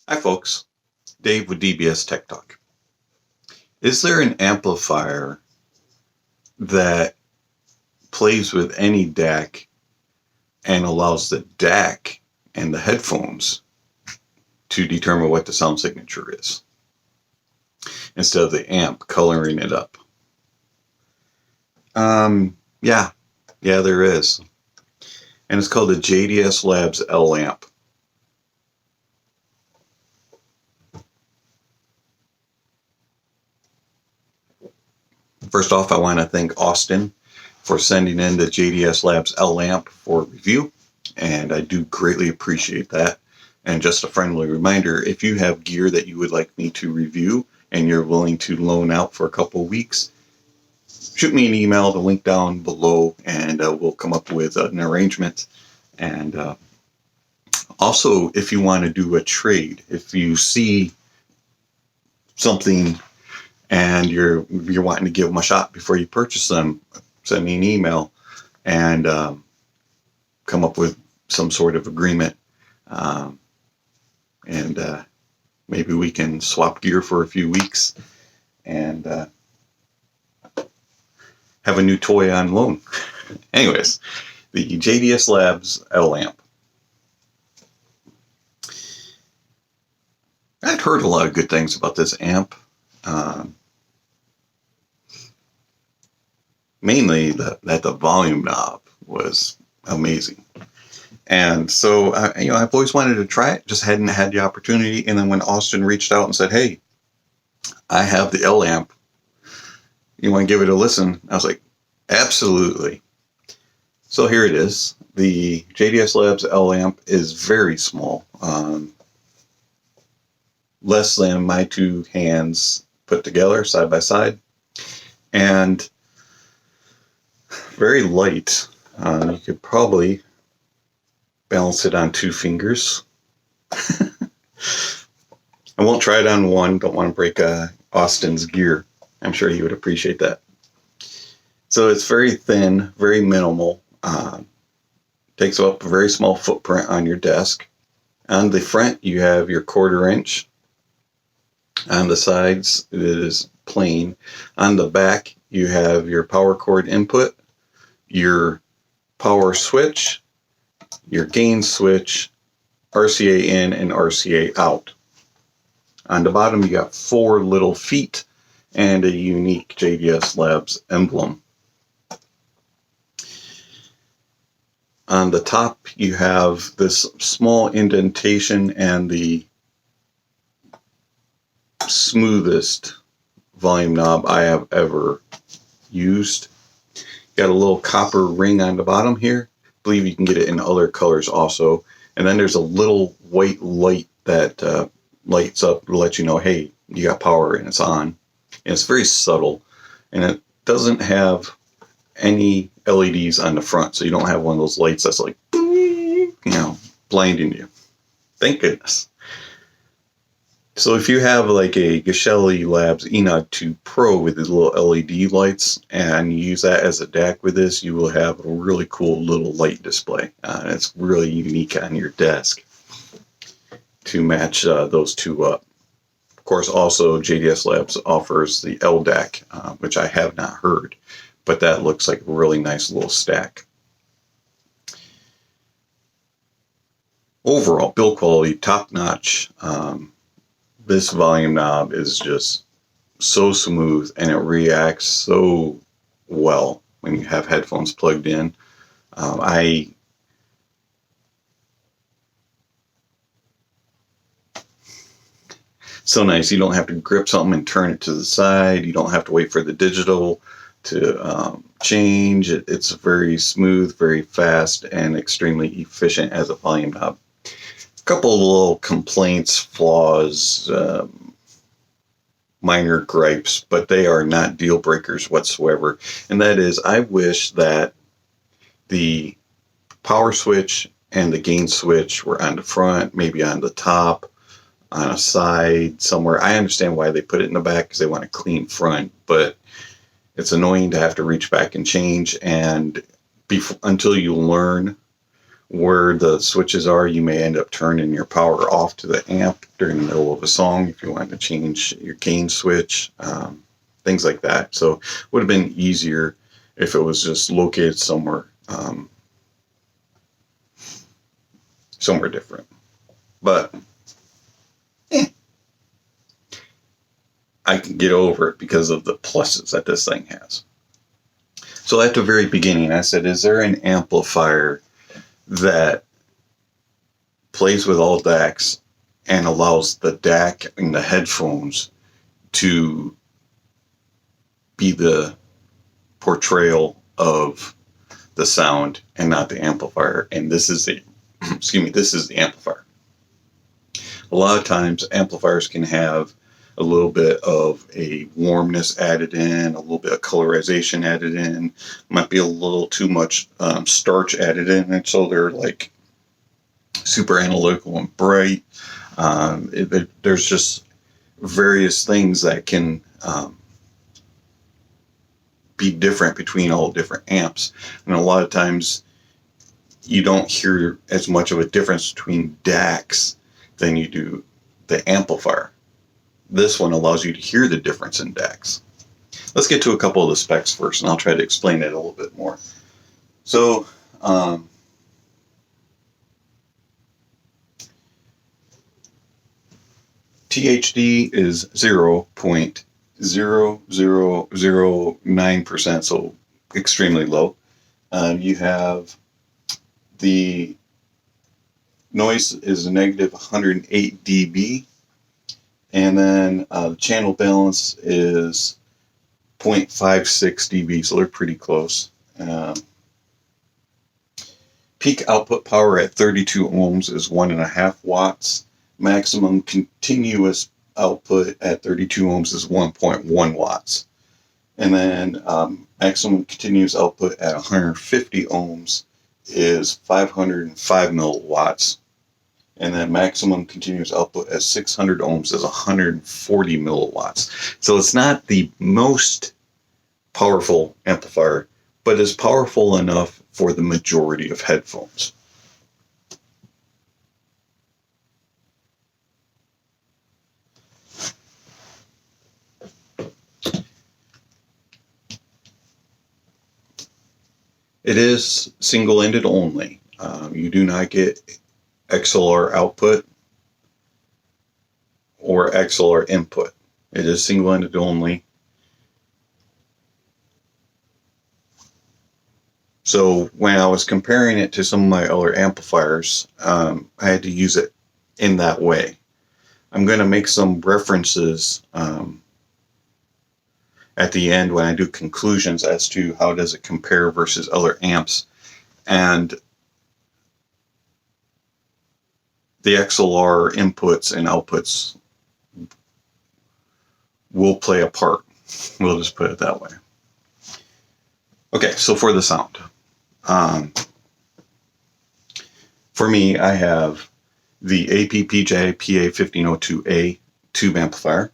Hi folks, Dave with DBS Tech Talk. Is there an amplifier that plays with any DAC and allows the DAC and the headphones to determine what the sound signature is, instead of the amp coloring it up? Yeah, there is. And it's called the JDS Labs El Amp. First off, I want to thank Austin for sending in the JDS Labs El Amp for review, and I do greatly appreciate that. And just a friendly reminder, if you have gear that you would like me to review and you're willing to loan out for a couple of weeks, shoot me an email, the link down below, and we'll come up with an arrangement. And also, if you want to do a trade, if you see something and you're wanting to give them a shot before you purchase them, send me an email and come up with some sort of agreement. And maybe we can swap gear for a few weeks and have a new toy on loan. Anyways, the JDS Labs El Amp. I'd heard a lot of good things about this amp. Mainly that the volume knob was amazing. And so, I've always wanted to try it, just hadn't had the opportunity. And then when Austin reached out and said, "Hey, I have the El Amp, you want to give it a listen?" I was like, absolutely. So here it is. The JDS Labs El Amp is very small, less than my two hands put together side by side, and very light. You could probably balance it on two fingers. I won't try it on one. Don't want to break Austin's gear. I'm sure he would appreciate that. So it's very thin, very minimal. Takes up a very small footprint on your desk. On the front, you have your 1/4 inch. On the sides, it is plain. On the back, you have your power cord input, your power switch, your gain switch, RCA in and RCA out. On the bottom, you got 4 little feet and a unique JDS Labs emblem. On the top, you have this small indentation and the smoothest volume knob I have ever used. Got a little copper ring on the bottom here. I believe you can get it in other colors also. And then there's a little white light that lights up to let you know, hey, you got power and it's on. And it's very subtle. And it doesn't have any LEDs on the front, so you don't have one of those lights that's like, blinding you. Thank goodness. So if you have like a Geshelli Labs Enod 2 Pro with these little LED lights and you use that as a DAC with this, you will have a really cool little light display. It's really unique on your desk to match those two up. Of course, also JDS Labs offers the LDAC, which I have not heard, but that looks like a really nice little stack. Overall, build quality, top notch. This volume knob is just so smooth and it reacts so well when you have headphones plugged in. So nice. You don't have to grip something and turn it to the side. You don't have to wait for the digital to change. It's very smooth, very fast, and extremely efficient as a volume knob. Couple of little complaints, flaws, minor gripes, but they are not deal breakers whatsoever. And that is, I wish that the power switch and the gain switch were on the front, maybe on the top, on a side somewhere. I understand why they put it in the back, because they want a clean front, but it's annoying to have to reach back and change. And until you learn where the switches are, you may end up turning your power off to the amp during the middle of a song if you want to change your gain switch, things like that. So it would have been easier if it was just located somewhere somewhere different. But I can get over it because of the pluses that this thing has. So at the very beginning, I said, is there an amplifier that plays with all DACs and allows the DAC and the headphones to be the portrayal of the sound and not the amplifier? And this is the this is the amplifier. A lot of times amplifiers can have a little bit of a warmness added in, a little bit of colorization added in, might be a little too much starch added in, and so they're like super analytical and bright. There's just various things that can be different between all different amps, and a lot of times you don't hear as much of a difference between DACs than you do the amplifier. This one allows you to hear the difference in DACs. Let's get to a couple of the specs first, and I'll try to explain it a little bit more. So, THD is 0.0009%, so extremely low. You have the noise is a negative 108 dB. And then the channel balance is 0.56 dB, so they're pretty close. Peak output power at 32 ohms is 1.5 watts. Maximum continuous output at 32 ohms is 1.1 watts. And then maximum continuous output at 150 ohms is 505 milliwatts. And then maximum continuous output at 600 ohms is 140 milliwatts. So it's not the most powerful amplifier, but it's powerful enough for the majority of headphones. It is single-ended only. You do not get XLR output or XLR input. It is single-ended only. So when I was comparing it to some of my other amplifiers, I had to use it in that way. I'm going to make some references at the end when I do conclusions as to how does it compare versus other amps. And the XLR inputs and outputs will play a part. We'll just put it that way. Okay, so for the sound. For me, I have the APPJ PA1502A tube amplifier.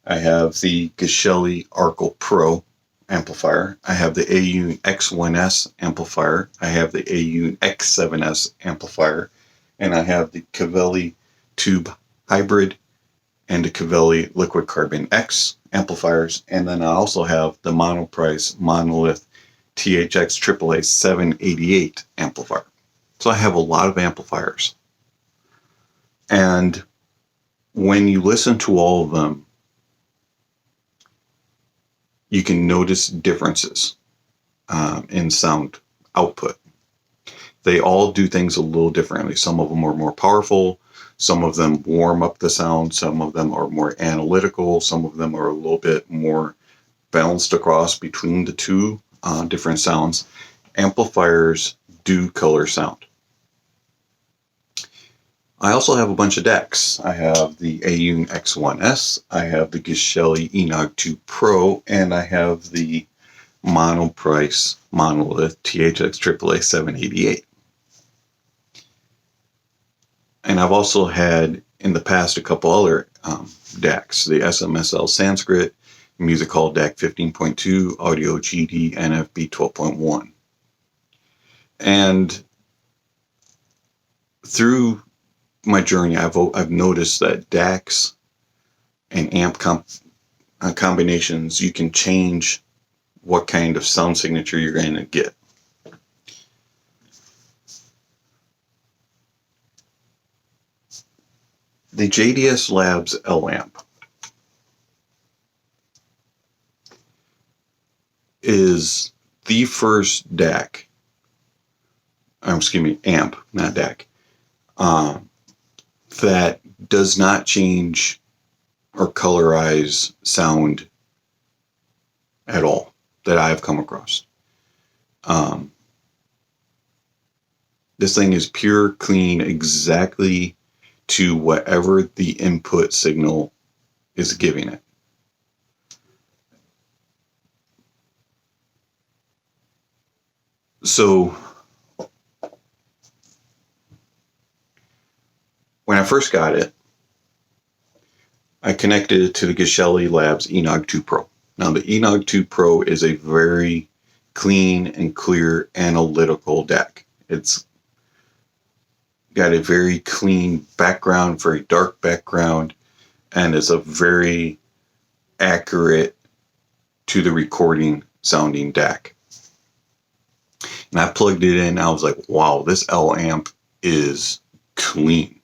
I have the Geshelli Arcal Pro amplifier. I have the AU X1S amplifier. I have the AU X7S amplifier. And I have the Cavelli Tube Hybrid and the Cavelli Liquid Carbon X amplifiers. And then I also have the Monoprice Monolith THX AAA 788 amplifier. So I have a lot of amplifiers. And when you listen to all of them, you can notice differences in sound output. They all do things a little differently. Some of them are more powerful. Some of them warm up the sound. Some of them are more analytical. Some of them are a little bit more balanced across between the two different sounds. Amplifiers do color sound. I also have a bunch of DACs. I have the AU X1S. I have the Geshelli Enog 2 Pro. And I have the Monoprice Monolith THX AAA 788. And I've also had in the past a couple other DACs, the SMSL Sanskrit, Music Hall DAC 15.2, Audio GD NFB 12.1. And through my journey, I've noticed that DACs and amp combinations, you can change what kind of sound signature you're going to get. The JDS Labs El Amp is the first DAC, amp, not DAC, that does not change or colorize sound at all that I've come across. This thing is pure, clean, exactly to whatever the input signal is giving it. So when I first got it, I connected it to the JDS Labs Enog 2 Pro. Now the Enog 2 Pro is a very clean and clear analytical DAC. It's got a very clean background, very dark background, and is a very accurate to the recording sounding DAC. And I plugged it in, I was like, wow, this El Amp is clean.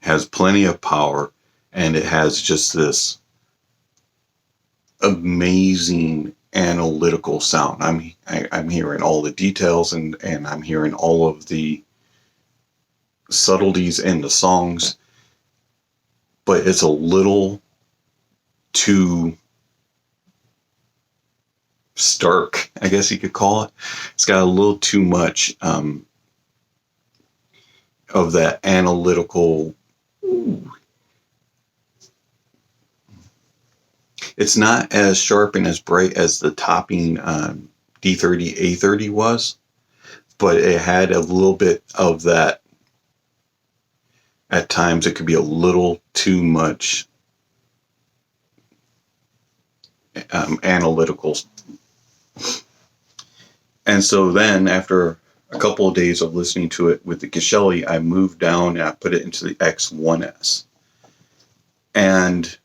Has plenty of power, and it has just this amazing analytical sound. I'm hearing all the details, and I'm hearing all of the subtleties in the songs, but it's a little too stark, I guess you could call it. It's got a little too much of that analytical. It's not as sharp and as bright as the topping D30 A30 was, but it had a little bit of that. At times it could be a little too much analytical. And so then after a couple of days of listening to it with the JDS, I moved down and I put it into the X1S. And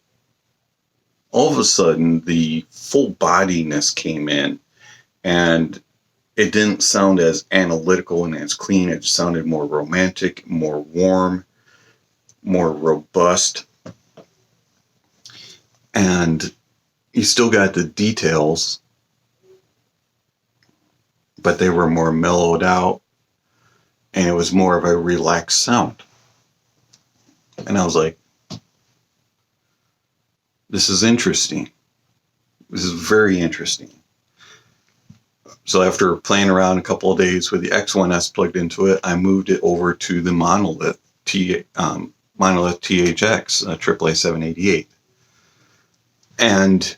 all of a sudden the full bodiness came in, and it didn't sound as analytical and as clean. It sounded more romantic, more warm, more robust. And you still got the details, but they were more mellowed out, and it was more of a relaxed sound. And I was like, this is interesting. This is very interesting. So after playing around a couple of days with the X1S plugged into it, I moved it over to the Monolith THX AAA 788. And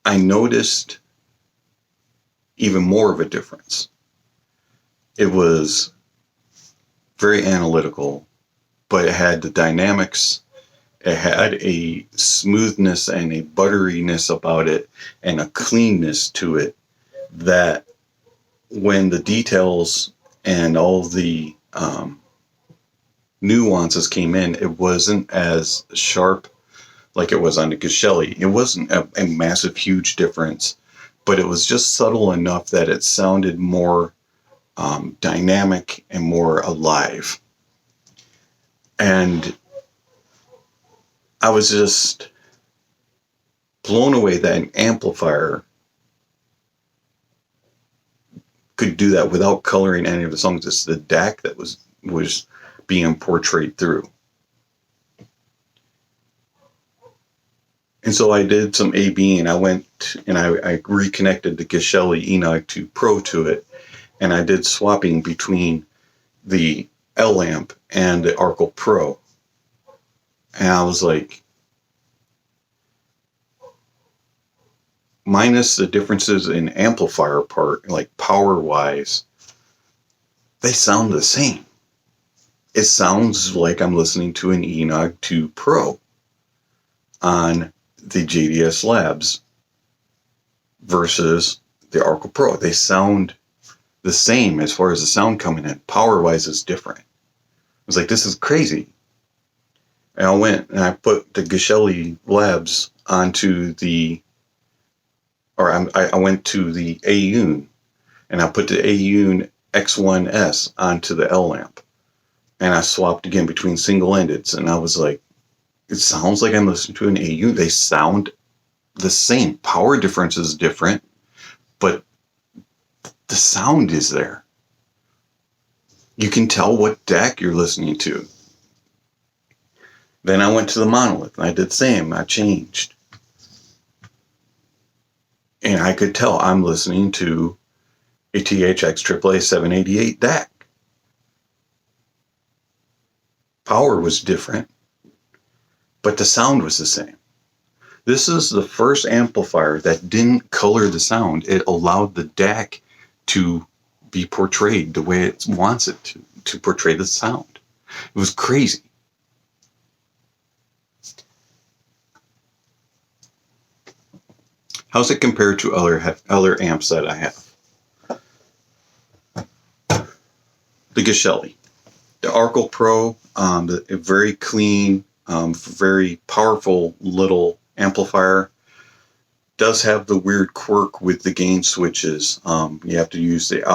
I noticed even more of a difference. It was very analytical, but it had the dynamics. It had a smoothness and a butteriness about it, and a cleanness to it, that when the details and all the nuances came in, it wasn't as sharp like it was on the JDS. It wasn't a massive, huge difference, but it was just subtle enough that it sounded more dynamic and more alive. And I was just blown away that an amplifier could do that without coloring any of the songs. It's the DAC that was being portrayed through. And so I did some A/B, and I went and I reconnected the JDS Enog 2 Pro to it, and I did swapping between the El Amp and the Arcal Pro. And I was like, minus the differences in amplifier part, like power wise, they sound the same. It sounds like I'm listening to an Enog 2 Pro on the JDS Labs versus the Arcal Pro. They sound the same as far as the sound coming in. Power-wise is different. I was like, this is crazy. And I went and I put the JDS Labs onto the, or I went to the Audiophile, and I put the Audiophile X1S onto the L Amp. And I swapped again between single-endeds, and I was like, it sounds like I'm listening to an Audiophile. They sound the same. Power difference is different, but the sound is there. You can tell what DAC you're listening to. Then I went to the Monolith, and I did the same. I changed. And I could tell I'm listening to a THX AAA 788 DAC. Power was different, but the sound was the same. This is the first amplifier that didn't color the sound. It allowed the DAC to be portrayed the way it wants it to portray the sound. It was crazy. How's it compared to other amps that I have? The Geshelli. The Arkel Pro, a very clean, very powerful little amplifier. Does have the weird quirk with the gain switches. You have to use the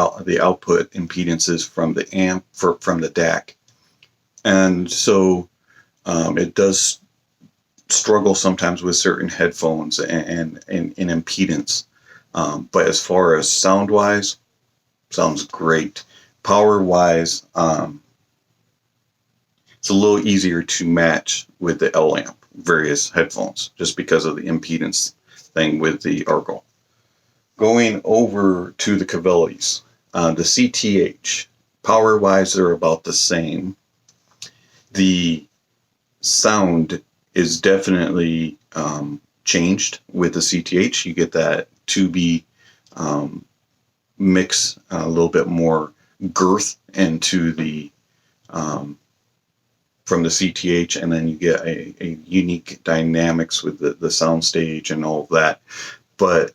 output impedances from the amp from the DAC, and so it does struggle sometimes with certain headphones and impedance. But as far as sound wise, sounds great. Power wise, it's a little easier to match with the L Amp various headphones just because of the impedance thing with the Arkel. Going over to the Cavellis, the CTH, power wise, they're about the same. The sound is definitely changed with the CTH. You get that 2B mix, a little bit more girth into the from the CTH, and then you get a unique dynamics with the sound stage and all of that. But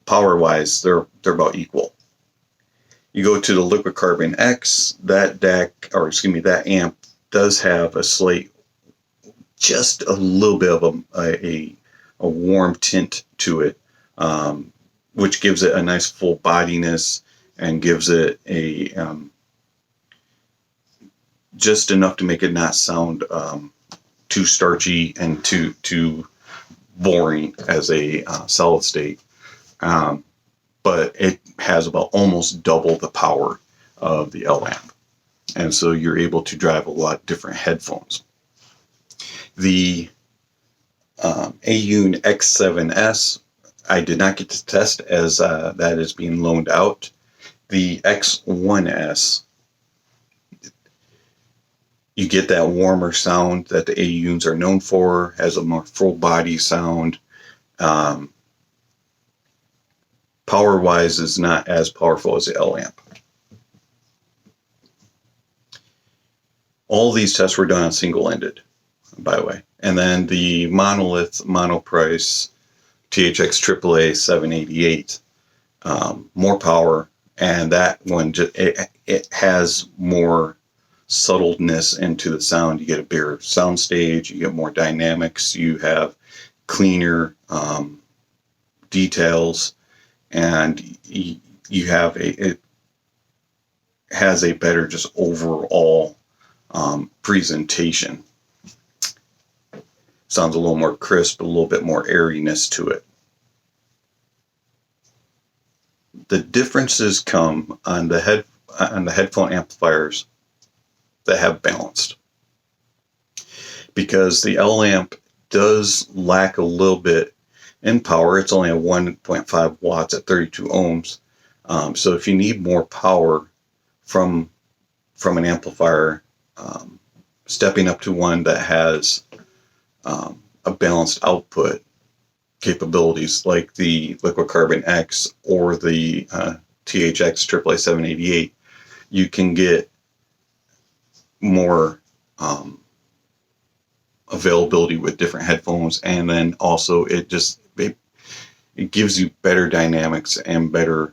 power wise, they're about equal. You go to the Liquid Carbon X, that DAC, or excuse me, that amp does have a slight, just a little bit of a warm tint to it, which gives it a nice full bodiness and gives it a just enough to make it not sound too starchy and too boring as a solid state. But it has about almost double the power of the L Amp, and so you're able to drive a lot different headphones. The Audiophile X7S, I did not get to test as that is being loaned out. The X1S, you get that warmer sound that the Audiophiles are known for, has a more full body sound. Power wise is not as powerful as the L Amp. All these tests were done on single-ended, by the way. And then the Monolith Monoprice THX AAA 788, more power, and that one it has more subtleness into the sound. You get a bigger sound stage, you get more dynamics, you have cleaner details, and you have it has a better just overall presentation. Sounds a little more crisp, a little bit more airiness to it. The differences come on the headphone amplifiers that have balanced, because the L Amp does lack a little bit in power. It's only a 1.5 watts at 32 ohms. So if you need more power from an amplifier, stepping up to one that has a balanced output capabilities like the Liquid Carbon X or the THX AAA 788, you can get more availability with different headphones, and then also it gives you better dynamics and better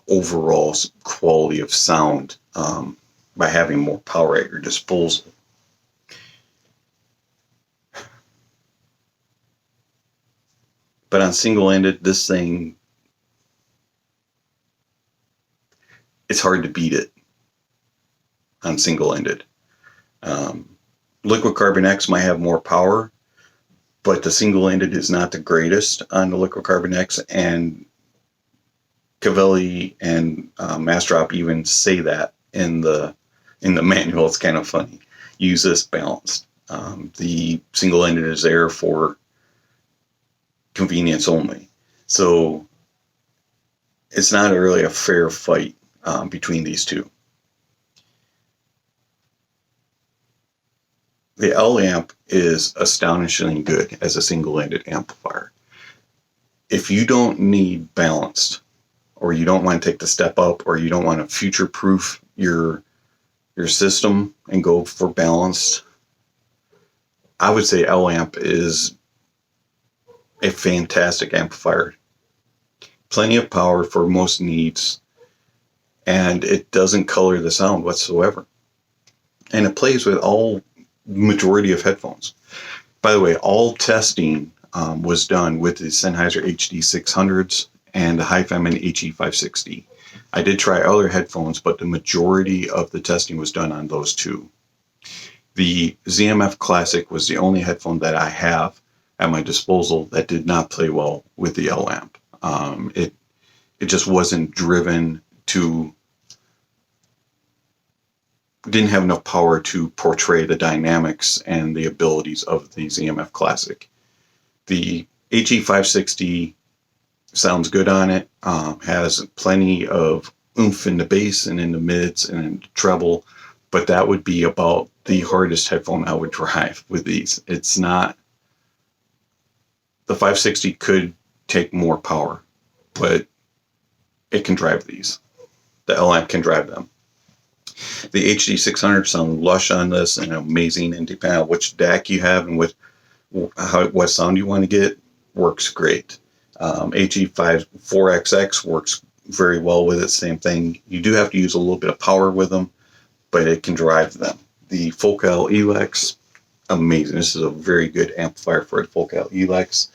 overall quality of sound by having more power at your disposal. But on single-ended, this thing, it's hard to beat it on single-ended. Liquid Carbon X might have more power, but the single-ended is not the greatest on the Liquid Carbon X, and Cavelli and Mastrop even say that in the manual. It's kind of funny. Use this balanced. The single-ended is there for convenience only. So it's not really a fair fight between these two. The L amp is astonishingly good as a single-ended amplifier. If you don't need balanced, or you don't want to take the step up, or you don't want to future-proof your system and go for balanced, I would say L amp is a fantastic amplifier. Plenty of power for most needs, and it doesn't color the sound whatsoever. And it plays with all majority of headphones. By the way, all testing was done with the Sennheiser HD600s and the HiFemin HE560. I did try other headphones, but the majority of the testing was done on those two. The ZMF Classic was the only headphone that I have at my disposal that did not play well with the L amp. It just wasn't driven to, didn't have enough power to portray the dynamics and the abilities of the ZMF Classic. The HE560 sounds good on it, has plenty of oomph in the bass and in the mids and in the treble, but that would be about the hardest headphone I would drive with these. It's not, the 560 could take more power, but it can drive these. The L amp can drive them. The HD600 sound lush on this and amazing, and depending on which DAC you have and what sound you want to get, works great. HE4XX works very well with it, same thing. You do have to use a little bit of power with them, but it can drive them. The Focal Elex, amazing. This is a very good amplifier for a Focal Elex.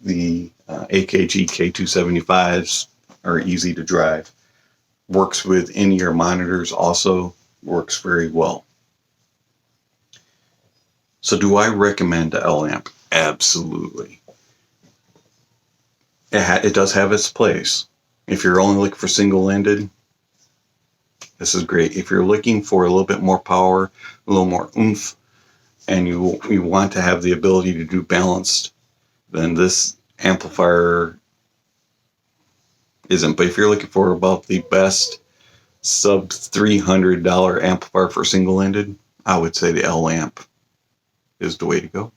The AKG K275s are easy to drive. Works with in-ear monitors also, works very well. So do I recommend the L amp? Absolutely. It does have its place. If you're only looking for single-ended, this is great. If you're looking for a little bit more power, a little more oomph, and you want to have the ability to do balanced, then this amplifier isn't. But if you're looking for about the best sub $300 amplifier for single-ended, I would say the L amp is the way to go.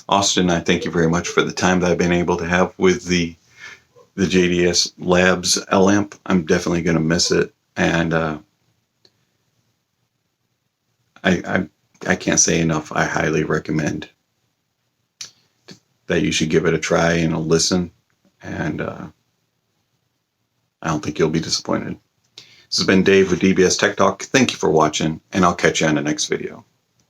Austin, I thank you very much for the time that I've been able to have with the JDS Labs El Amp. I'm definitely going to miss it, and I can't say enough. I highly recommend that you should give it a try and a listen, and I don't think you'll be disappointed. This has been Dave with DBS Tech Talk. Thank you for watching, and I'll catch you on the next video.